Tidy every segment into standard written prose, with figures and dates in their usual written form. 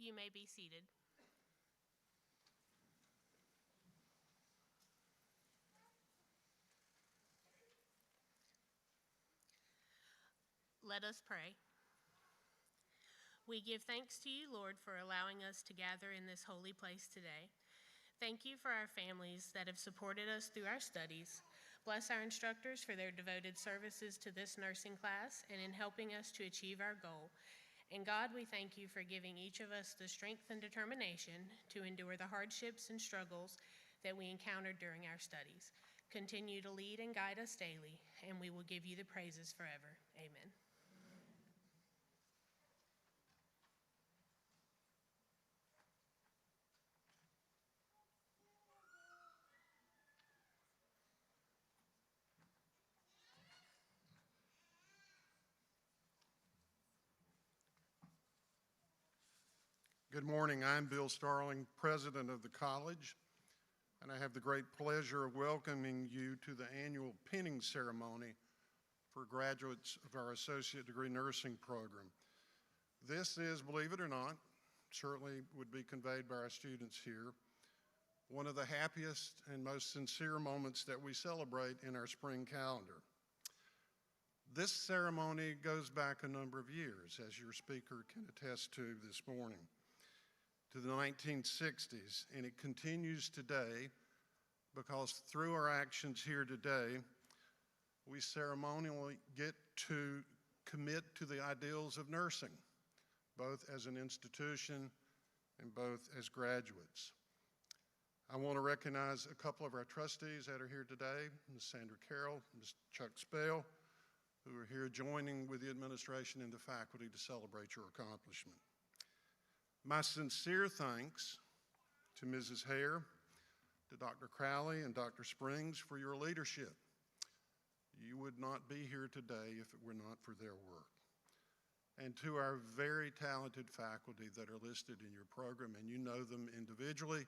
You may be seated. Let us pray. We give thanks to you, Lord, for allowing us to gather in this holy place today. Thank you for our families that have supported us through our studies. Bless our instructors for their devoted services to this nursing class and in helping us to achieve our goal. And God, we thank you for giving each of us the strength and determination to endure the hardships and struggles that we encountered during our studies. Continue to lead and guide us daily, and we will give you the praises forever. Amen. Good morning. I'm Bill Starling, president of the college, and I have the great pleasure of welcoming you to the annual pinning ceremony for graduates of our associate degree nursing program. This is, believe it or not, certainly would be conveyed by our students here, one of the happiest and most sincere moments that we celebrate in our spring calendar. This ceremony goes back a number of years, as your speaker can attest to this morning, to the 1960s, and it continues today because through our actions here today, we ceremonially get to commit to the ideals of nursing, both as an institution and both as graduates. I want to recognize a couple of our trustees that are here today, Ms. Sandra Carroll, Ms. Chuck Spell, who are here joining with the administration and the faculty to celebrate your accomplishment. My sincere thanks to Mrs. Hare, to Dr. Crowley and Dr. Springs for your leadership. You would not be here today if it were not for their work. And to our very talented faculty that are listed in your program, and you know them individually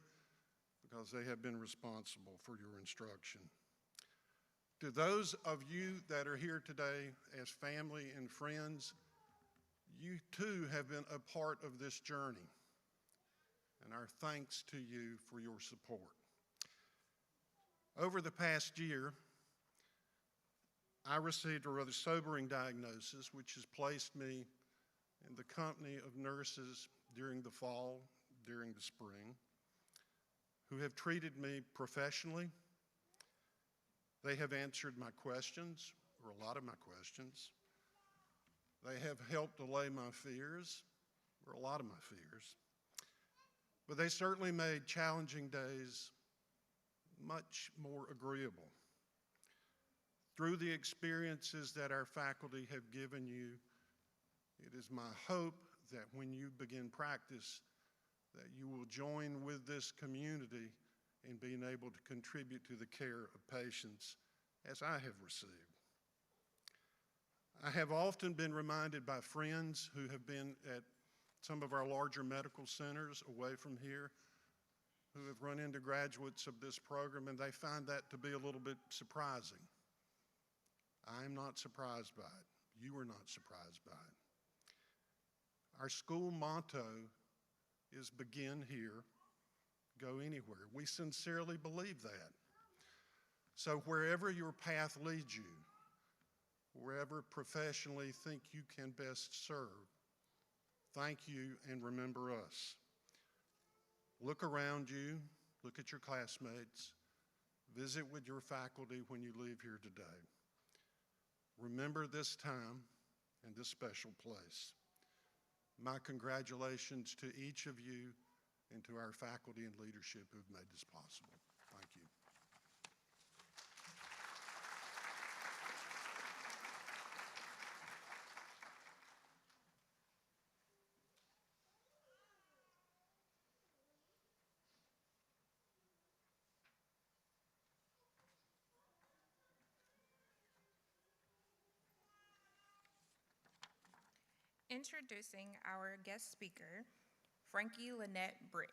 because they have been responsible for your instruction. To those of you that are here today as family and friends, you too have been a part of this journey, and our thanks to you for your support. Over the past year, I received a rather sobering diagnosis, which has placed me in the company of nurses during the fall, during the spring, who have treated me professionally. They have answered my questions, or a lot of my questions. They have helped allay my fears, or a lot of my fears. But they certainly made challenging days much more agreeable. Through the experiences that our faculty have given you, it is my hope that when you begin practice, that you will join with this community in being able to contribute to the care of patients as I have received. I have often been reminded by friends who have been at some of our larger medical centers away from here, who have run into graduates of this program, and they find that to be a little bit surprising. I'm not surprised by it. You are not surprised by it. Our school motto is begin here, go anywhere. We sincerely believe that. So wherever your path leads you, wherever professionally think you can best serve, thank you and remember us. Look around you, look at your classmates, visit with your faculty when you leave here today. Remember this time and this special place. My congratulations to each of you and to our faculty and leadership who've made this possible. Thank you. Introducing our guest speaker, Frankie Lynette Britt.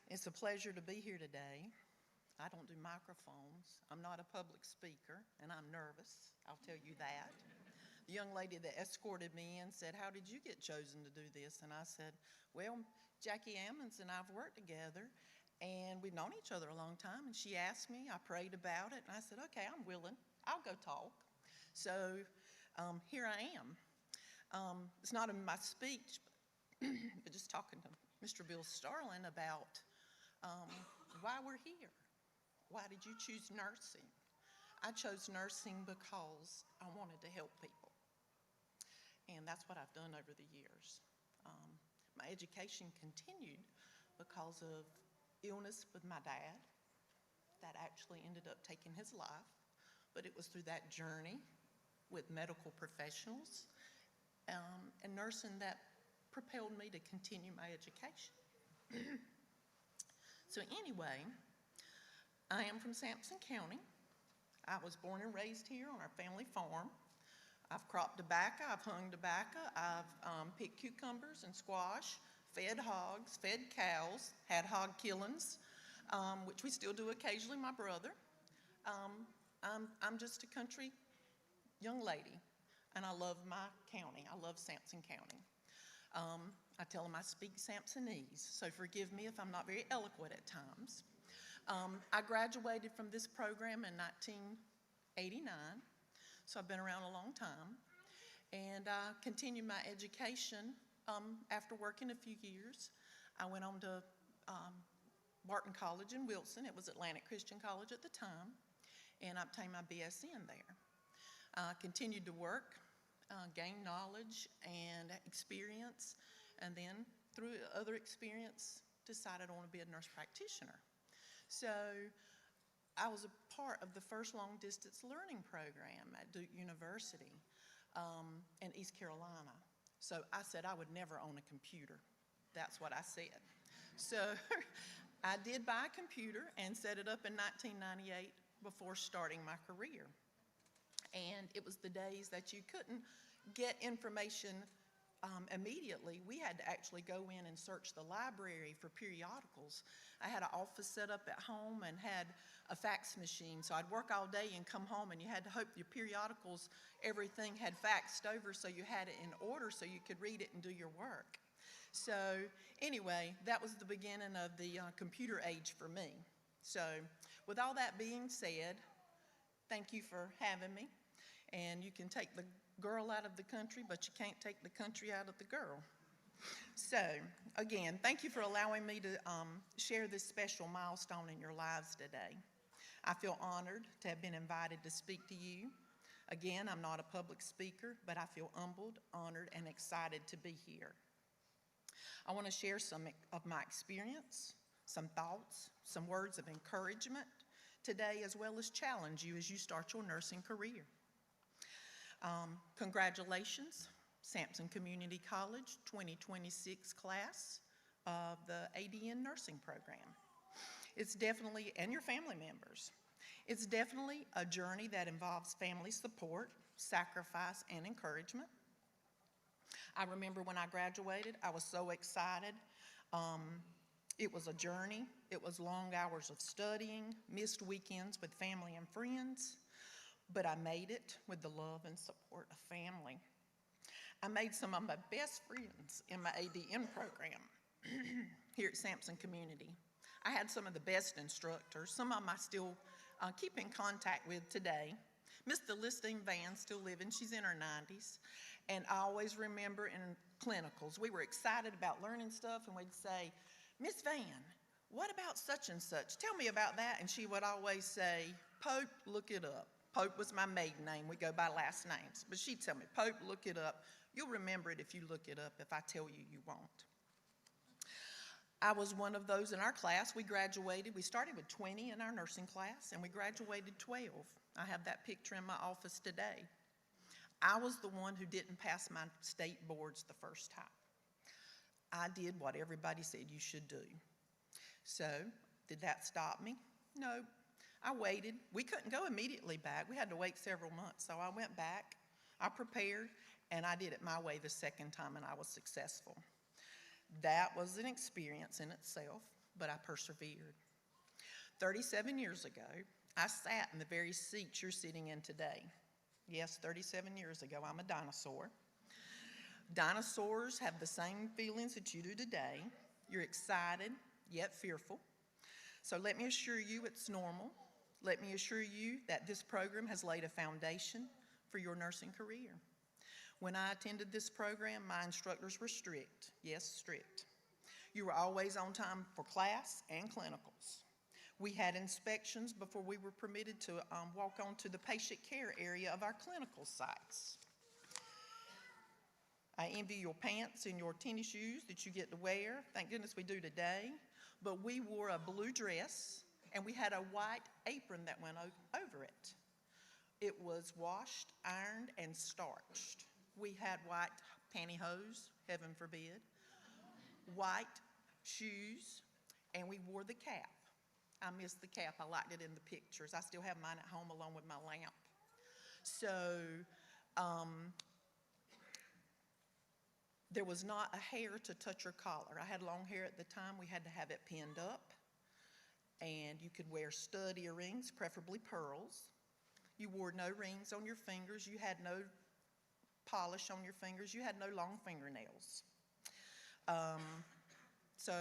It's a pleasure to be here today. I don't do microphones. I'm not a public speaker, and I'm nervous. I'll tell you that. The young lady that escorted me in said, "How did you get chosen to do this?" And I said, "Well, Jackie Ammons and I've worked together, and we've known each other a long time." And she asked me, I prayed about it, and I said, "Okay, I'm willing. I'll go talk." So here I am. It's not in my speech, but just talking to Mr. Bill Starling about why we're here. Why did you choose nursing? I chose nursing because I wanted to help people. And that's what I've done over the years. My education continued because of illness with my dad that actually ended up taking his life. But it was through that journey with medical professionals and nursing that propelled me to continue my education. So anyway, I am from Sampson County. I was born and raised here on our family farm. I've cropped tobacco, I've hung tobacco, I've picked cucumbers and squash, fed hogs, fed cows, had hog killings, which we still do occasionally, my brother. I'm just a country young lady, and I love my county. I love Sampson County. I tell them I speak Sampsonese, so forgive me if I'm not very eloquent at times. I graduated from this program in 1989, so I've been around a long time. And I continued my education after working a few years. I went on to Barton College in Wilson. It was Atlantic Christian College at the time, and I obtained my BSN there. I continued to work, gain knowledge and experience, and then through other experience, decided I want to be a nurse practitioner. So I was a part of the first long distance learning program at Duke University in East Carolina. So I said I would never own a computer. That's what I said. So I did buy a computer and set it up in 1998 before starting my career. And it was the days that you couldn't get information immediately. We had to actually go in and search the library for periodicals. I had an office set up at home and had a fax machine, so I'd work all day and come home, and you had to hope your periodicals, everything had faxed over so you had it in order so you could read it and do your work. So anyway, that was the beginning of the computer age for me. So with all that being said, thank you for having me. And you can take the girl out of the country, but you can't take the country out of the girl. So, again, thank you for allowing me to share this special milestone in your lives today. I feel honored to have been invited to speak to you. Again, I'm not a public speaker, but I feel humbled, honored, and excited to be here. I want to share some of my experience, some thoughts, some words of encouragement today, as well as challenge you as you start your nursing career. Congratulations, Sampson Community College 2026 class of the ADN nursing program. It's definitely, and your family members, it's definitely a journey that involves family support, sacrifice, and encouragement. I remember when I graduated, I was so excited. It was a journey. It was long hours of studying, missed weekends with family and friends. But I made it with the love and support of family. I made some of my best friends in my ADN program here at Sampson Community. I had some of the best instructors. Some of them I still keep in contact with today. Miss Delistine Van, still living, she's in her 90s. And I always remember in clinicals, we were excited about learning stuff, and we'd say, "Miss Van, what about such and such? Tell me about that." And she would always say, "Pope, look it up." Pope was my maiden name. We go by last names. But she'd tell me, "Pope, look it up. You'll remember it if you look it up. If I tell you, you won't." I was one of those in our class. We graduated. We started with 20 in our nursing class, and we graduated 12. I have that picture in my office today. I was the one who didn't pass my state boards the first time. I did what everybody said you should do. So, did that stop me? No. I waited. We couldn't go immediately back. We had to wait several months. So I went back, I prepared, and I did it my way the second time, and I was successful. That was an experience in itself, but I persevered. 37 years ago, I sat in the very seat you're sitting in today. Yes, 37 years ago, I'm a dinosaur. Dinosaurs have the same feelings that you do today. You're excited, yet fearful. So let me assure you it's normal. Let me assure you that this program has laid a foundation for your nursing career. When I attended this program, my instructors were strict. Yes, strict. You were always on time for class and clinicals. We had inspections before we were permitted to walk onto the patient care area of our clinical sites. I envy your pants and your tennis shoes that you get to wear. Thank goodness we do today. But we wore a blue dress, and we had a white apron that went over it. It was washed, ironed, and starched. We had white pantyhose, heaven forbid, white shoes, and we wore the cap. I missed the cap. I liked it in the pictures. I still have mine at home along with my lamp. So there was not a hair to touch your collar. I had long hair at the time. We had to have it pinned up. And you could wear stud earrings, preferably pearls. You wore no rings on your fingers. You had no polish on your fingers. You had no long fingernails. So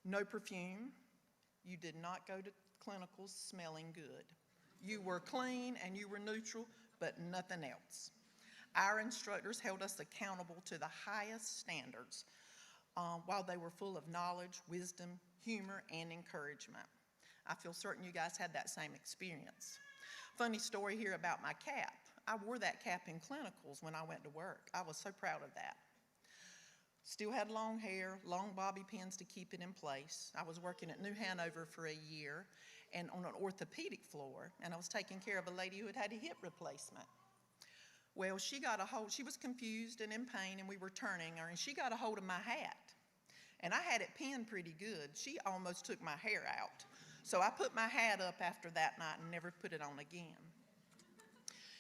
no perfume. You did not go to clinicals smelling good. You were clean and you were neutral, but nothing else. Our instructors held us accountable to the highest standards while they were full of knowledge, wisdom, humor, and encouragement. I feel certain you guys had that same experience. Funny story here about my cap. I wore that cap in clinicals when I went to work. I was so proud of that. Still had long hair, long bobby pins to keep it in place. I was working at New Hanover for a year and on an orthopedic floor, and I was taking care of a lady who had had a hip replacement. Well, she was confused and in pain, and we were turning her, and she got a hold of my hat. And I had it pinned pretty good. She almost took my hair out. So I put my hat up after that night and never put it on again.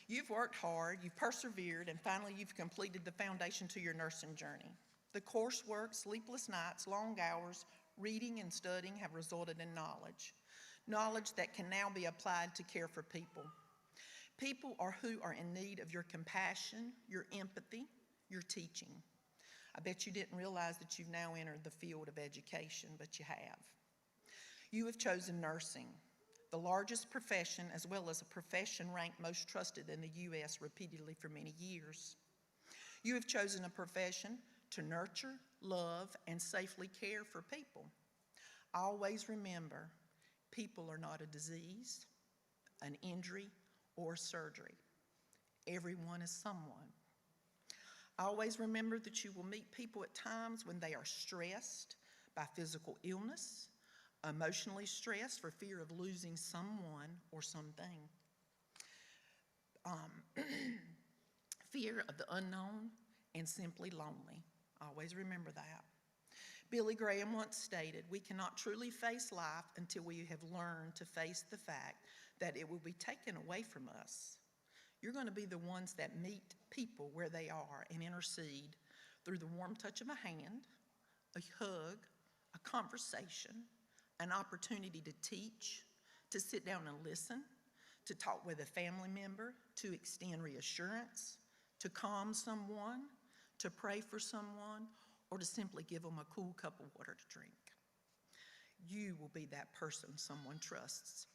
You've worked hard, you've persevered, and finally you've completed the foundation to your nursing journey. The coursework, sleepless nights, long hours, reading and studying have resulted in knowledge that can now be applied to care for people. People who are in need of your compassion, your empathy, your teaching. I bet you didn't realize that you've now entered the field of education, but you have. You have chosen nursing, the largest profession, as well as a profession ranked most trusted in the U.S. repeatedly for many years. You have chosen a profession to nurture, love, and safely care for people. Always remember, people are not a disease, an injury, or surgery. Everyone is someone. Always remember that you will meet people at times when they are stressed by physical illness, emotionally stressed for fear of losing someone or something, fear of the unknown, and simply lonely. Always remember that. Billy Graham once stated, "We cannot truly face life until we have learned to face the fact that it will be taken away from us." You're going to be the ones that meet people where they are and intercede through the warm touch of a hand, a hug, a conversation, an opportunity to teach, to sit down and listen, to talk with a family member, to extend reassurance, to calm someone, to pray for someone, or to simply give them a cool cup of water to drink. You will be that person someone trusts.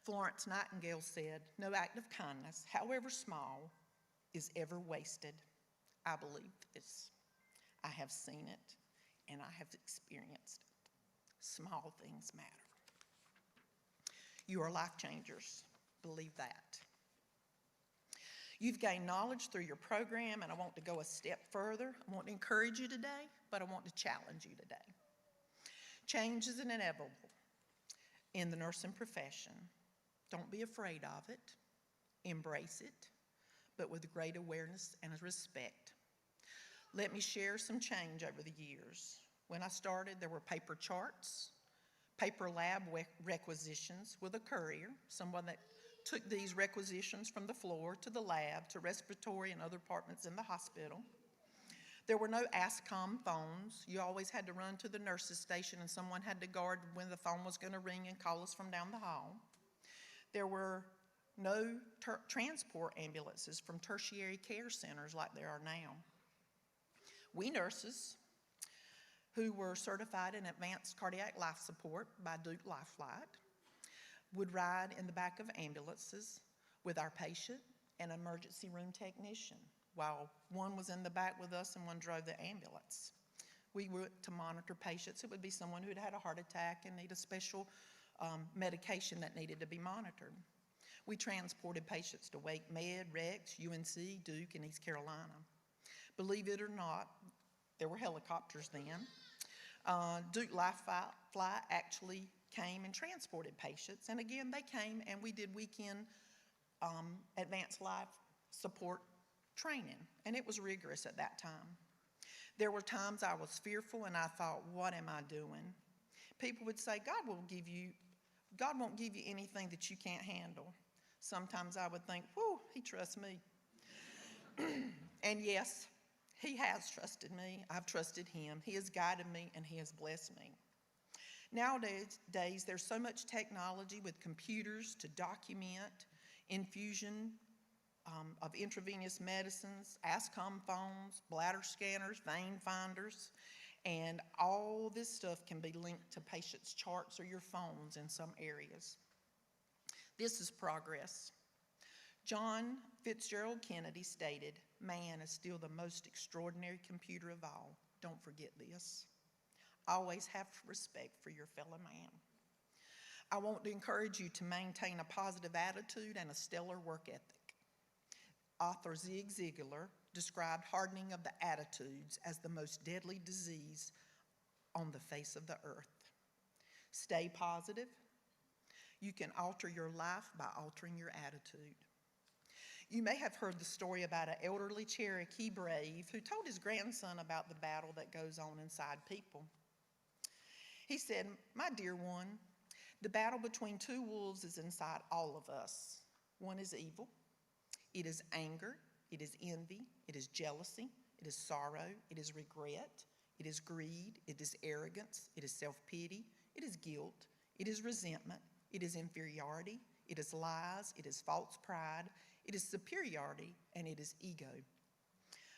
Florence Nightingale said, "No act of kindness, however small, is ever wasted." I believe this. I have seen it, and I have experienced it. Small things matter. You are life changers. Believe that. You've gained knowledge through your program, and I want to go a step further. I want to encourage you today, but I want to challenge you today. Change is inevitable in the nursing profession. Don't be afraid of it. Embrace it, but with great awareness and respect. Let me share some change over the years. When I started, there were paper charts, paper lab requisitions with a courier, someone that took these requisitions from the floor to the lab to respiratory and other departments in the hospital. There were no ASCOM phones. You always had to run to the nurse's station and someone had to guard when the phone was going to ring and call us from down the hall. There were no transport ambulances from tertiary care centers like there are now. We nurses, who were certified in advanced cardiac life support by Duke Life Flight, would ride in the back of ambulances with our patient and emergency room technician, while one was in the back with us and one drove the ambulance. We were to monitor patients. It would be someone who'd had a heart attack and need a special medication that needed to be monitored. We transported patients to Wake Med, Rex, UNC, Duke, and East Carolina. Believe it or not, there were helicopters then. Duke Life Flight actually came and transported patients, and again, they came and we did weekend advanced life support training, and it was rigorous at that time. There were times I was fearful and I thought, what am I doing? People would say, God won't give you anything that you can't handle. Sometimes I would think, whew, he trusts me. And yes, he has trusted me. I've trusted him. He has guided me and he has blessed me. Nowadays, there's so much technology with computers to document infusion of intravenous medicines, ASCOM phones, bladder scanners, vein finders, and all this stuff can be linked to patients' charts or your phones in some areas. This is progress. John Fitzgerald Kennedy stated, "Man is still the most extraordinary computer of all. Don't forget this. Always have respect for your fellow man." I want to encourage you to maintain a positive attitude and a stellar work ethic. Author Zig Ziglar described hardening of the attitudes as the most deadly disease on the face of the earth. Stay positive. You can alter your life by altering your attitude. You may have heard the story about an elderly Cherokee brave who told his grandson about the battle that goes on inside people. He said, "My dear one, the battle between two wolves is inside all of us. One is evil. It is anger, it is envy, it is jealousy, it is sorrow, it is regret, it is greed, it is arrogance, it is self-pity, it is guilt, it is resentment, it is inferiority, it is lies, it is false pride, it is superiority, and it is ego.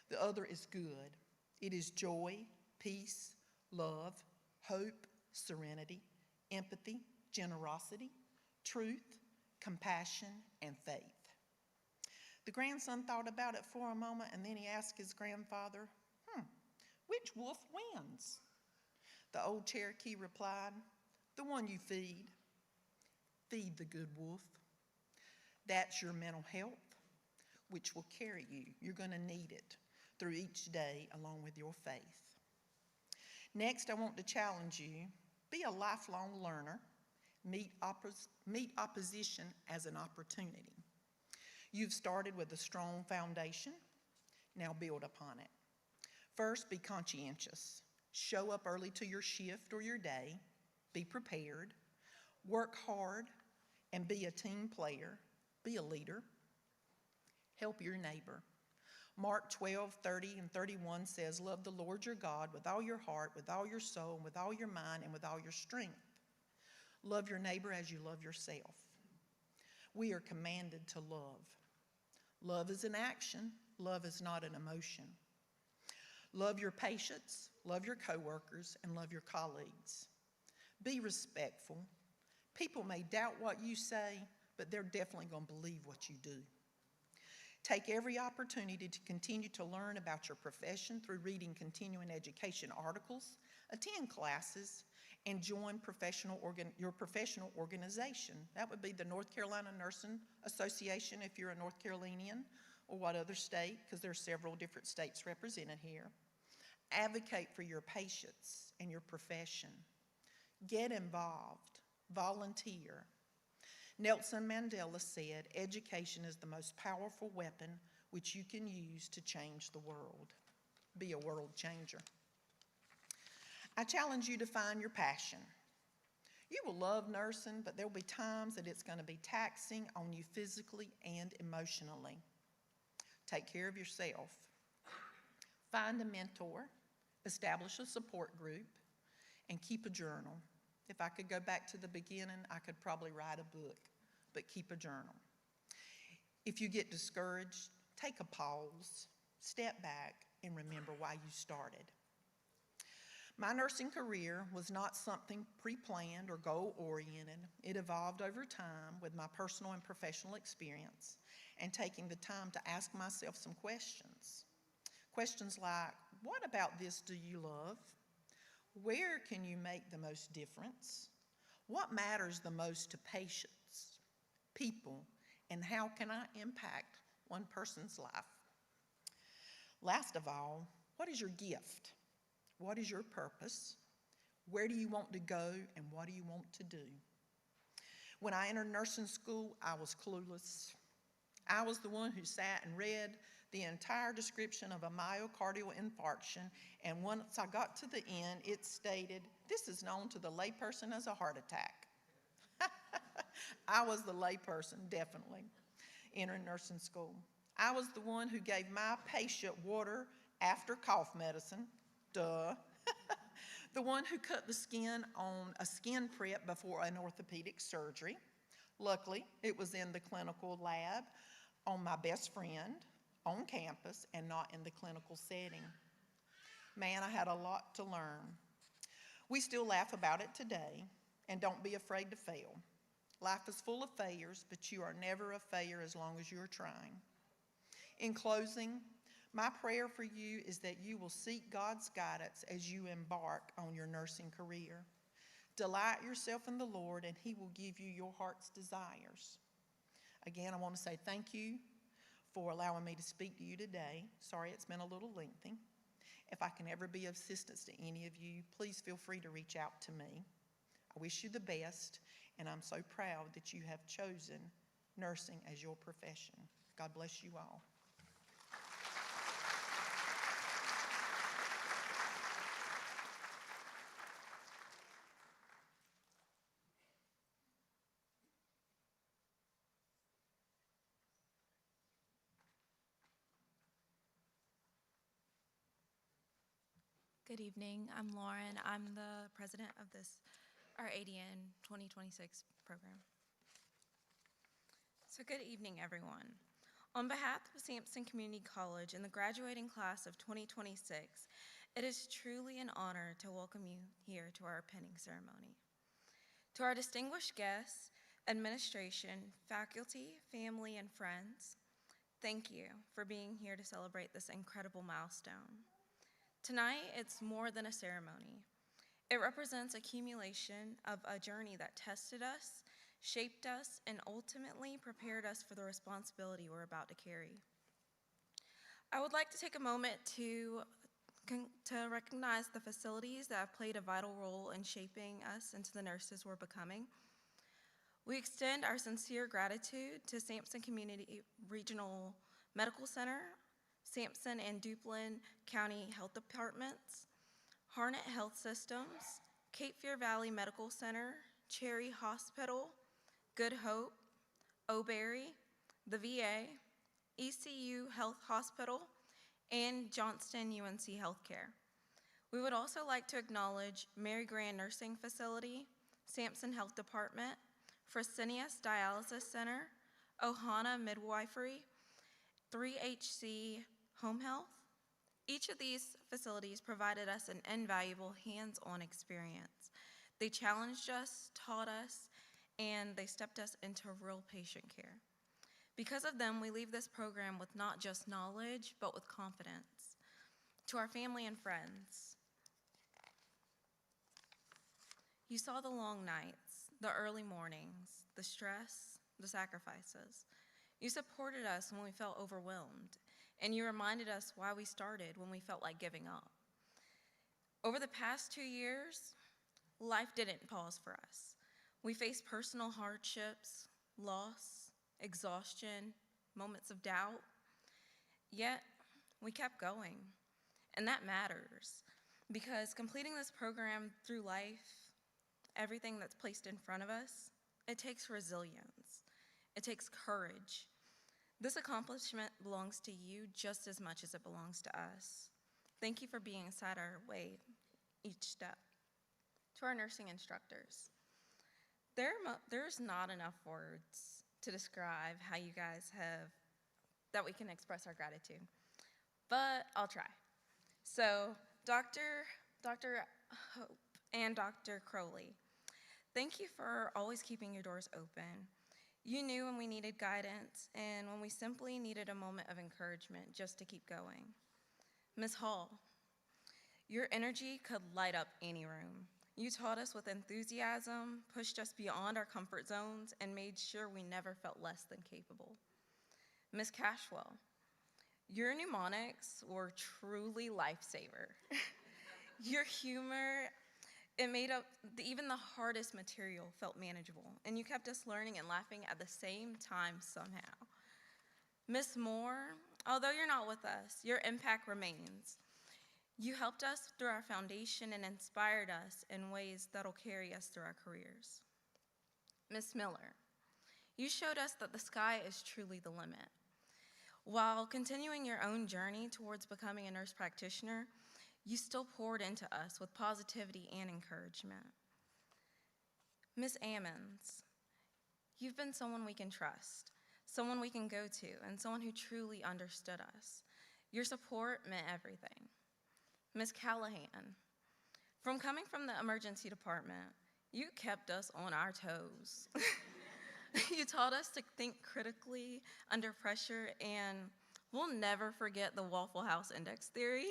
The other is good. It is joy, peace, love, hope, serenity, empathy, generosity, truth, compassion, and faith." The grandson thought about it for a moment, and then he asked his grandfather, "Which wolf wins?" The old Cherokee replied, "The one you feed. Feed the good wolf. That's your mental health, which will carry you. You're going to need it through each day along with your faith." Next, I want to challenge you. Be a lifelong learner. Meet opposition as an opportunity. You've started with a strong foundation. Now build upon it. First, be conscientious. Show up early to your shift or your day. Be prepared. Work hard and be a team player. Be a leader. Help your neighbor. Mark 12:30-31 says, "Love the Lord your God with all your heart, with all your soul, and with all your mind, and with all your strength. Love your neighbor as you love yourself." We are commanded to love. Love is an action. Love is not an emotion. Love your patients, love your coworkers, and love your colleagues. Be respectful. People may doubt what you say, but they're definitely going to believe what you do. Take every opportunity to continue to learn about your profession through reading continuing education articles, attend classes, and join your professional organization. That would be the North Carolina Nursing Association if you're a North Carolinian, or what other state, because there are several different states represented here. Advocate for your patients and your profession. Get involved. Volunteer. Nelson Mandela said, "Education is the most powerful weapon which you can use to change the world." Be a world changer. I challenge you to find your passion. You will love nursing, but there will be times that it's going to be taxing on you physically and emotionally. Take care of yourself. find a mentor, establish a support group, and keep a journal. If I could go back to the beginning, I could probably write a book, but keep a journal. If you get discouraged, take a pause, step back, and remember why you started. My nursing career was not something pre-planned or goal-oriented. It evolved over time with my personal and professional experience and taking the time to ask myself some questions. Questions like, what about this do you love? Where can you make the most difference? What matters the most to patients, people, and how can I impact one person's life? Last of all, what is your gift? What is your purpose? Where do you want to go, and what do you want to do? When I entered nursing school, I was clueless. I was the one who sat and read the entire description of a myocardial infarction, and once I got to the end, it stated, this is known to the layperson as a heart attack. I was the layperson, definitely, entering nursing school. I was the one who gave my patient water after cough medicine, duh. The one who cut the skin on a skin prep before an orthopedic surgery. Luckily, it was in the clinical lab on my best friend, on campus, and not in the clinical setting. Man, I had a lot to learn. We still laugh about it today, and don't be afraid to fail. Life is full of failures, but you are never a failure as long as you're trying. In closing, my prayer for you is that you will seek God's guidance as you embark on your nursing career. Delight yourself in the Lord, and He will give you your heart's desires. Again, I want to say thank you for allowing me to speak to you today. Sorry it's been a little lengthy. If I can ever be of assistance to any of you, please feel free to reach out to me. I wish you the best, and I'm so proud that you have chosen nursing as your profession. God bless you all. Good evening. I'm Lauren. I'm the president of our ADN 2026 program. So good evening, everyone. On behalf of Sampson Community College and the graduating class of 2026, it is truly an honor to welcome you here to our pinning ceremony. To our distinguished guests, administration, faculty, family, and friends, thank you for being here to celebrate this incredible milestone. Tonight, it's more than a ceremony. It represents accumulation of a journey that tested us, shaped us, and ultimately prepared us for the responsibility we're about to carry. I would like to take a moment to recognize the facilities that have played a vital role in shaping us into the nurses we're becoming. We extend our sincere gratitude to Sampson Community Regional Medical Center, Sampson and Duplin County Health Departments, Harnett Health Systems, Cape Fear Valley Medical Center, Cherry Hospital, Good Hope, O'Berry, the VA, ECU Health Hospital, and Johnston UNC Healthcare. We would also like to acknowledge Mary Grand Nursing Facility, Sampson Health Department, Fresenius Dialysis Center, Ohana Midwifery, 3HC Home Health. Each of these facilities provided us an invaluable hands-on experience. They challenged us, taught us, and they stepped us into real patient care. Because of them, we leave this program with not just knowledge, but with confidence. To our family and friends, you saw the long nights, the early mornings, the stress, the sacrifices. You supported us when we felt overwhelmed, and you reminded us why we started when we felt like giving up. Over the past 2 years, life didn't pause for us. We faced personal hardships, loss, exhaustion, moments of doubt, yet we kept going. And that matters, because completing this program through life, everything that's placed in front of us, it takes resilience. It takes courage. This accomplishment belongs to you just as much as it belongs to us. Thank you for being beside our way each step. To our nursing instructors, there's not enough words to describe how you guys that we can express our gratitude, but I'll try. So, Dr. Hope and Dr. Crowley, thank you for always keeping your doors open. You knew when we needed guidance and when we simply needed a moment of encouragement just to keep going. Ms. Hall, your energy could light up any room. You taught us with enthusiasm, pushed us beyond our comfort zones, and made sure we never felt less than capable. Ms. Cashwell, your mnemonics were truly lifesaver. Your humor, it made up even the hardest material felt manageable, and you kept us learning and laughing at the same time somehow. Ms. Moore, although you're not with us, your impact remains. You helped us through our foundation and inspired us in ways that'll carry us through our careers. Ms. Miller, you showed us that the sky is truly the limit. While continuing your own journey towards becoming a nurse practitioner, you still poured into us with positivity and encouragement. Ms. Ammons, you've been someone we can trust, someone we can go to, and someone who truly understood us. Your support meant everything. Ms. Callahan, from coming from the emergency department, you kept us on our toes. You taught us to think critically under pressure, and we'll never forget the Waffle House index theory.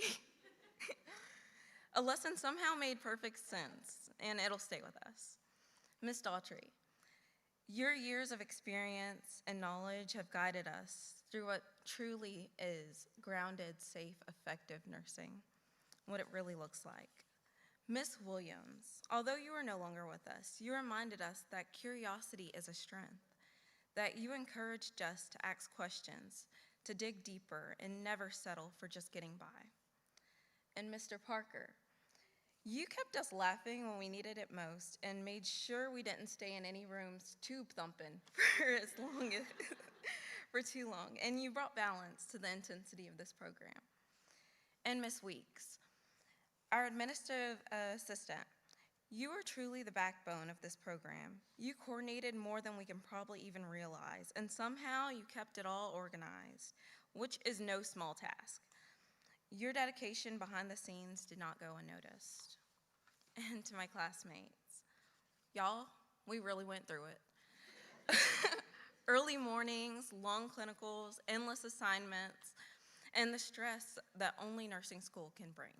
A lesson somehow made perfect sense, and it'll stay with us. Ms. Daughtry, your years of experience and knowledge have guided us through what truly is grounded, safe, effective nursing, what it really looks like. Ms. Williams, although you are no longer with us, you reminded us that curiosity is a strength, that you encouraged us to ask questions, to dig deeper, and never settle for just getting by. And Mr. Parker, you kept us laughing when we needed it most and made sure we didn't stay in any rooms tube thumping for too long, and you brought balance to the intensity of this program. And Ms. Weeks, our administrative assistant, you are truly the backbone of this program. You coordinated more than we can probably even realize, and somehow you kept it all organized, which is no small task. Your dedication behind the scenes did not go unnoticed. And to my classmates, y'all, we really went through it. Early mornings, long clinicals, endless assignments, and the stress that only nursing school can bring.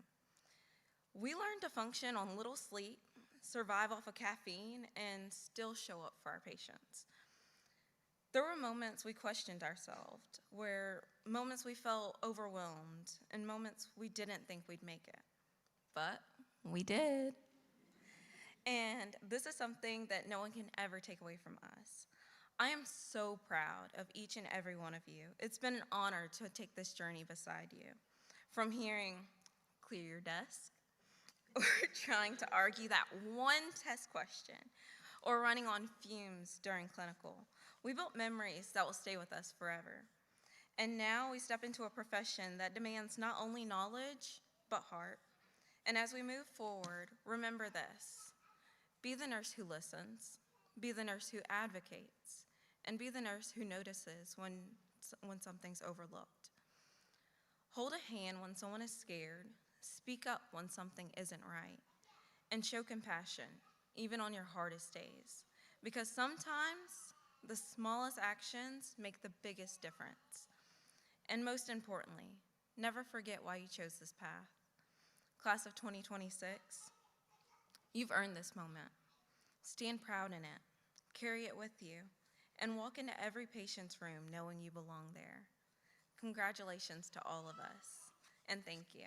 We learned to function on little sleep, survive off of caffeine, and still show up for our patients. There were moments we questioned ourselves, moments we felt overwhelmed, and moments we didn't think we'd make it. But we did. And this is something that no one can ever take away from us. I am so proud of each and every one of you. It's been an honor to take this journey beside you. From hearing, clear your desk, or trying to argue that one test question, or running on fumes during clinical. We built memories that will stay with us forever. And now we step into a profession that demands not only knowledge, but heart. And as we move forward, remember this: be the nurse who listens, be the nurse who advocates, and be the nurse who notices when something's overlooked. Hold a hand when someone is scared, speak up when something isn't right, and show compassion, even on your hardest days. Because sometimes the smallest actions make the biggest difference. And most importantly, never forget why you chose this path. Class of 2026, you've earned this moment. Stand proud in it, carry it with you, and walk into every patient's room knowing you belong there. Congratulations to all of us, and thank you.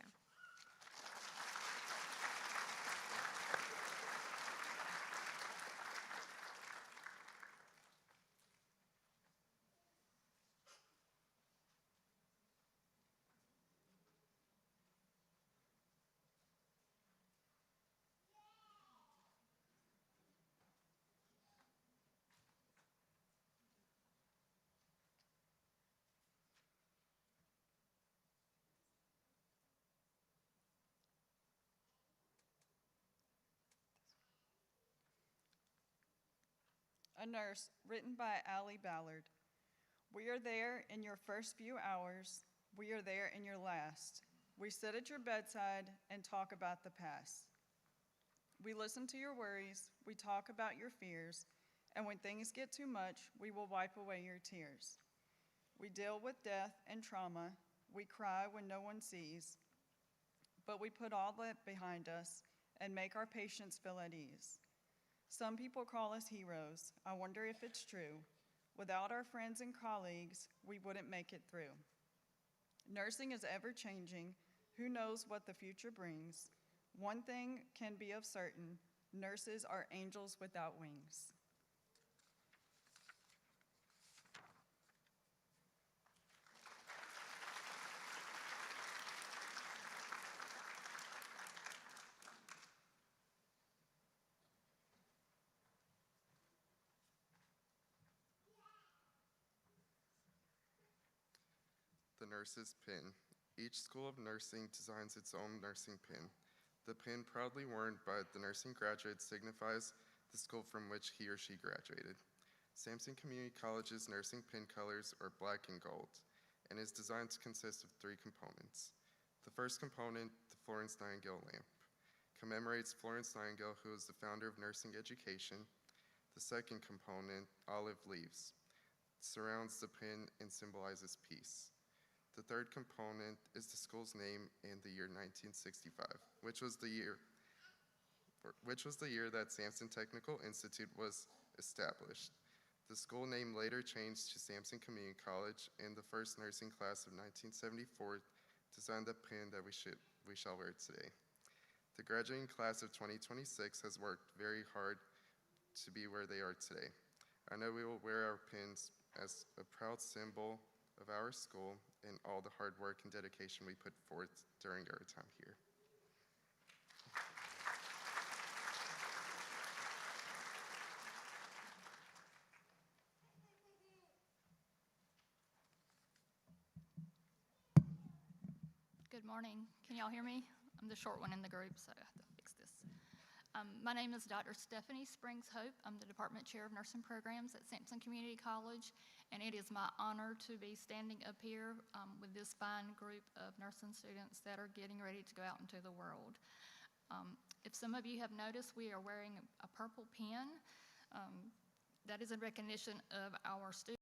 A Nurse, written by Allie Ballard. We are there in your first few hours. We are there in your last. We sit at your bedside and talk about the past. We listen to your worries. We talk about your fears. And when things get too much, we will wipe away your tears. We deal with death and trauma. We cry when no one sees. But we put all that behind us and make our patients feel at ease. Some people call us heroes. I wonder if it's true. Without our friends and colleagues, we wouldn't make it through. Nursing is ever-changing. Who knows what the future brings? One thing can be of certain, nurses are angels without wings. The nurse's pin. Each school of nursing designs its own nursing pin. The pin proudly worn by the nursing graduate signifies the school from which he or she graduated. Sampson Community College's nursing pin colors are black and gold, and is designed to consist of 3 components. The first component, the Florence Nightingale lamp, commemorates Florence Nightingale, who was the founder of nursing education. The second component, olive leaves, surrounds the pin and symbolizes peace. The third component is the school's name and the year 1965, which was the year that Sampson Technical Institute was established. The school name later changed to Sampson Community College, and the first nursing class of 1974 designed the pin that we shall wear today. The graduating class of 2026 has worked very hard to be where they are today. I know we will wear our pins as a proud symbol of our school and all the hard work and dedication we put forth during our time here. Good morning. Can y'all hear me? I'm the short one in the group, so I have to fix this. My name is Dr. Stephanie Springs Hope. I'm the Department Chair of Nursing Programs at Sampson Community College, and it is my honor to be standing up here with this fine group of nursing students that are getting ready to go out into the world. If some of you have noticed, we are wearing a purple pin. That is in recognition of our students.